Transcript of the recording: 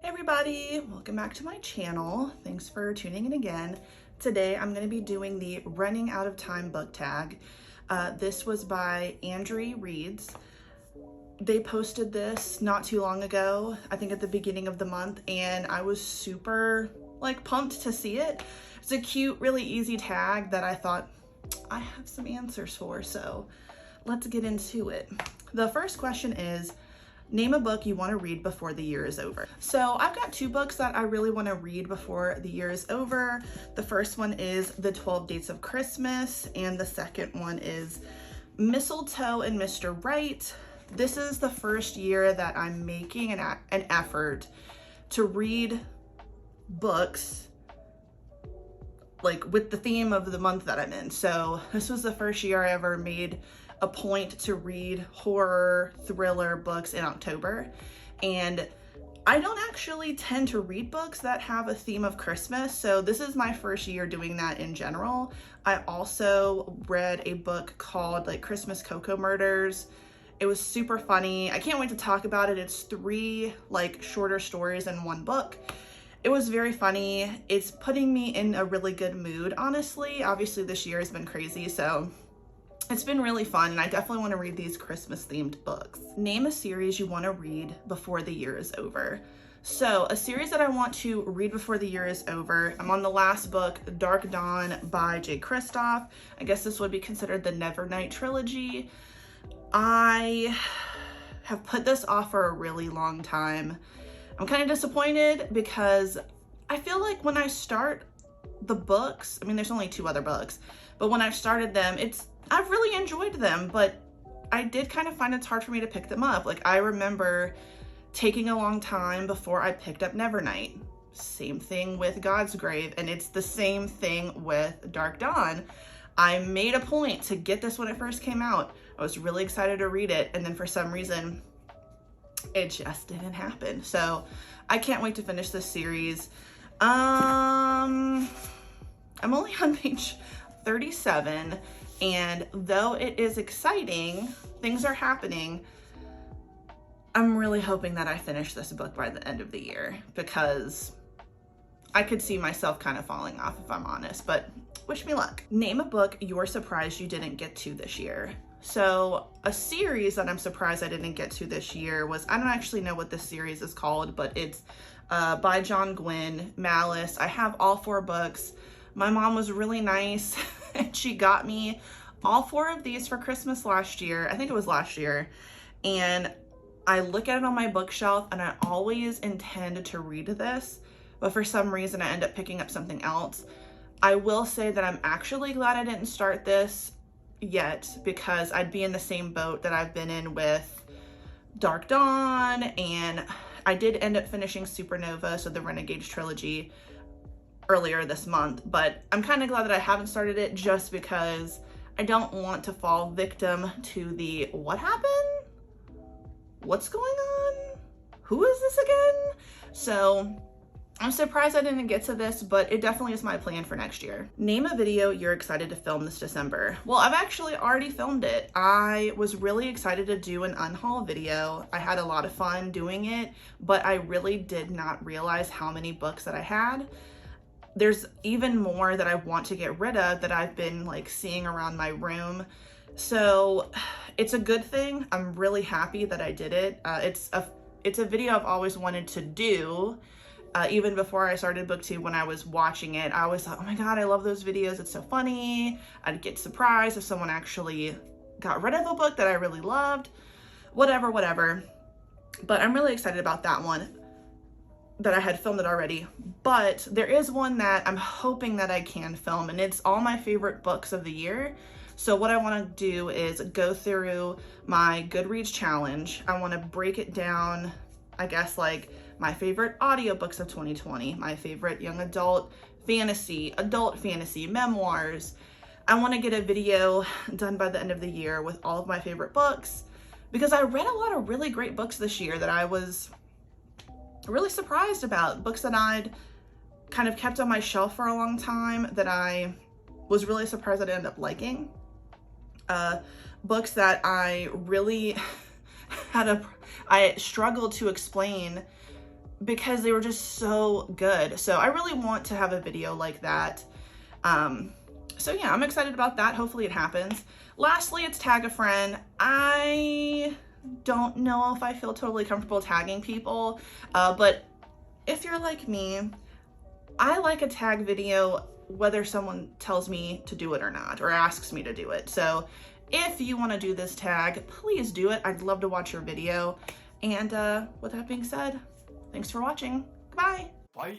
Hey everybody, welcome back to my channel. Thanks for tuning in again. Today I'm going to be doing the Running Out of Time book tag. This was by Andrew Reads. They posted this not too long ago, I think at the beginning of the month, and I was super pumped to see it. It's a cute, really easy tag that I thought I have some answers for, so let's get into it. The first question is, name a book you want to read before the year is over. So I've got two books that I really want to read before the year is over. The first one is The 12 Dates of Christmas, and the second one is Mistletoe and Mr. Right. This is the first year that I'm making an effort to read books with the theme of the month that I'm in. So this was the first year I ever made a point to read horror thriller books in October, and I don't actually tend to read books that have a theme of Christmas, so this is my first year doing that in general. I also read a book called Christmas Cocoa Murders. It was super funny. I can't wait to talk about it. It's three shorter stories in one book. It was very funny. It's putting me in a really good mood, honestly. Obviously this year has been crazy, so it's been really fun, and I definitely want to read these Christmas themed books. Name a series you want to read before the year is over. So a series that I want to read before the year is over, I'm on the last book, Dark Dawn by J. Kristoff. I guess this would be considered the Nevernight trilogy. I have put this off for a really long time. I'm kind of disappointed because I feel like when I start the books, I mean there's only two other books, but when I've started them, I've really enjoyed them, but I did kind of find it's hard for me to pick them up. I remember taking a long time before I picked up Nevernight. Same thing with God's Grave, and it's the same thing with Dark Dawn. I made a point to get this when it first came out. I was really excited to read it, and then for some reason, it just didn't happen. So I can't wait to finish this series. I'm only on page 37. And though it is exciting, things are happening, I'm really hoping that I finish this book by the end of the year, because I could see myself kind of falling off if I'm honest, but wish me luck. Name a book you're surprised you didn't get to this year. So a series that I'm surprised I didn't get to this year was, I don't actually know what this series is called, but it's by John Gwynne, Malice. I have all four books. My mom was really nice and she got me all four of these for Christmas last year. I think it was last year. And I look at it on my bookshelf and I always intend to read this, but for some reason I end up picking up something else. I will say that I'm actually glad I didn't start this yet, because I'd be in the same boat that I've been in with Dark Dawn, and I did end up finishing Supernova, so the Renegades trilogy, earlier this month, but I'm kind of glad that I haven't started it, just because I don't want to fall victim to the what happened? What's going on? Who is this again? So I'm surprised I didn't get to this, but it definitely is my plan for next year. Name a video you're excited to film this December. Well, I've actually already filmed it. I was really excited to do an unhaul video. I had a lot of fun doing it, but I really did not realize how many books that I had. There's even more that I want to get rid of that I've been seeing around my room. So it's a good thing. I'm really happy that I did it. It's a video I've always wanted to do. Even before I started Booktube, when I was watching it, I always thought, oh my God, I love those videos. It's so funny. I'd get surprised if someone actually got rid of a book that I really loved. Whatever. But I'm really excited about that one, that I had filmed it already. But there is one that I'm hoping that I can film, and it's all my favorite books of the year. So what I want to do is go through my Goodreads challenge. I want to break it down, I guess, my favorite audiobooks of 2020, my favorite young adult fantasy, memoirs. I want to get a video done by the end of the year with all of my favorite books, because I read a lot of really great books this year that I was really surprised about. Books that I'd kind of kept on my shelf for a long time that I was really surprised I'd end up liking. Books that I really I struggled to explain because they were just so good. So I really want to have a video like that. So yeah, I'm excited about that. Hopefully it happens. Lastly, it's tag a friend. I don't know if I feel totally comfortable tagging people, but if you're like me, I like a tag video whether someone tells me to do it or not, or asks me to do it. So if you want to do this tag, please do it. I'd love to watch your video. And with that being said, thanks for watching. Bye. Bye.